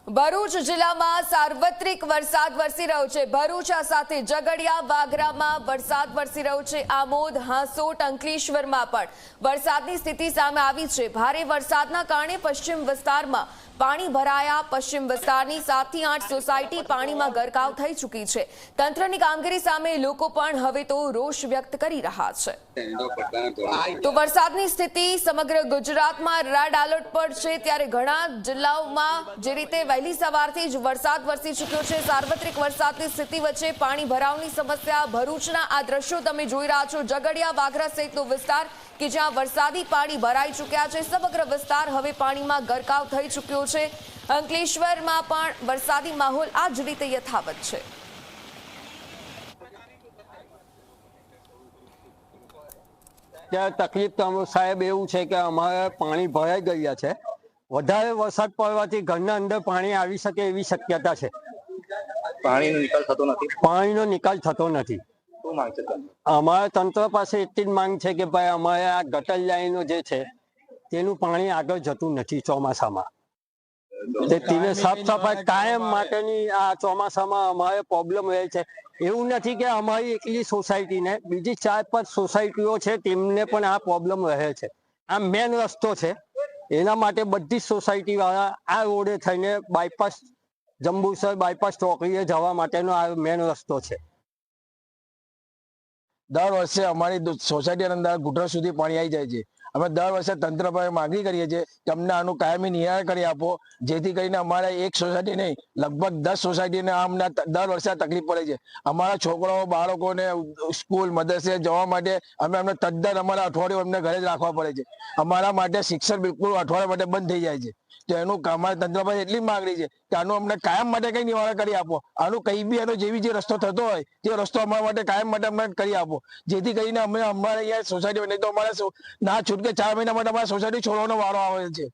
ભરૂચ જિલ્લામાં સાર્વત્રિક વરસાદ વરસી રહ્યો છે। ભરૂચ સાથે ઝઘડિયા વાગરામાં વરસાદ વરસી રહ્યો છે। આમોદ, હાંસોટ, અંકલેશ્વરમાં પણ વરસાદની સ્થિતિ સામે આવી છે। ભારે વરસાદના કારણે પશ્ચિમ વિસ્તારમાં પાણી ભરાયા। પશ્ચિમ વિસ્તારની 7 થી 8 સોસાયટી પાણીમાં ગરકાવ થઈ ચૂકી છે। તંત્રની કામગીરી સામે લોકો પણ હવે તો રોષ વ્યક્ત કરી રહ્યા છે। તો વરસાદની સ્થિતિ સમગ્ર ગુજરાતમાં રેડ એલર્ટ પર છે, ત્યારે ઘણા જિલ્લાઓમાં જે રીતે વહેલી સવારથી જ વરસાદ વરસી ચૂક્યો છે। સાર્વત્રિક વરસાદની સ્થિતિ વચ્ચે પાણી ભરાવની સમસ્યા। ભરૂચના આ દ્રશ્યો તમે જોઈ રહ્યા છો। ઝઘડિયા વાગરા સહિતનો વિસ્તાર કે જ્યાં વરસાદી પાણી ભરાઈ ચૂક્યા છે। સમગ્ર વિસ્તાર હવે પાણીમાં ગરકાવ થઈ ચૂક્યો છે। અંકલેશ્વરમાં પણ વરસાદી માહોલ આ જ રીતે યથાવત છે। ત્યાં તકલીફ સાહેબ એવું છે કે અમારે પાણી ભરાઈ ગયા છે। વધારે વરસાદ પડવાથી ઘરના અંદર પાણી આવી શકે એવી શક્યતા છે। પાણીનો નિકાલ થતો નથી। પાણીનો નિકાલ થતો નથી। શું માંગ છે? અમારા તંત્ર પાસે એટલી જ માંગ છે કે ભાઈ અમારે આ ગટર લાઈનો જે છે તેનું પાણી આગળ જતું નથી ચોમાસામાં। તેને સાફ સફાઈ કાયમ માટેની આ ચોમાસામાં અમારે પ્રોબ્લેમ રહે છે। એવું નથી કે અમારી એકલી સોસાયટીને, બીજી 4-5 સોસાયટીઓ છે તેમને પણ આ પ્રોબ્લેમ રહે છે। આ મેન રસ્તો છે, એના માટે બધી જ સોસાયટી વાળા આ રોડે થઈને બાયપાસ, જંબુસર બાયપાસ ચોકડીએ જવા માટેનો આ મેન રસ્તો છે। દર વર્ષે અમારી સોસાયટી અંદર ઘૂંટણ સુધી પાણી આવી જાય છે। અમે દર વર્ષે તંત્ર પર માંગણી કરીએ છીએ કે અમને આનું કાયમી નિરાકરણ કરી આપો, જેથી કરીને અમારે એક સોસાયટી નહીં, લગભગ 10 સોસાયટીને અમને દર વર્ષે તકલીફ પડે છે। અમારા છોકરાઓ બાળકોને સ્કૂલ મદરસે જવા માટે અમને તદ્દન અમારા અઠવાડિયું અમને ઘરે જ રાખવા પડે છે। અમારા માટે શિક્ષણ બિલકુલ અઠવાડિયા માટે બંધ થઈ જાય છે। તો એનું અમારા તંત્ર પાસે એટલી માંગણી છે કે આનું અમને કાયમ માટે કઈ નિવારણ કરી આપો। આનું કઈ બી એનો જેવી જે રસ્તો થતો હોય તે રસ્તો અમારા માટે કાયમ માટે અમને કરી આપો, જેથી કરીને અમે અમારે અહીંયા સોસાયટી નહીં તો અમારે ના છૂટકે 4 મહિના માટે અમારા સોસાયટી છોડવાનો વારો આવે છે।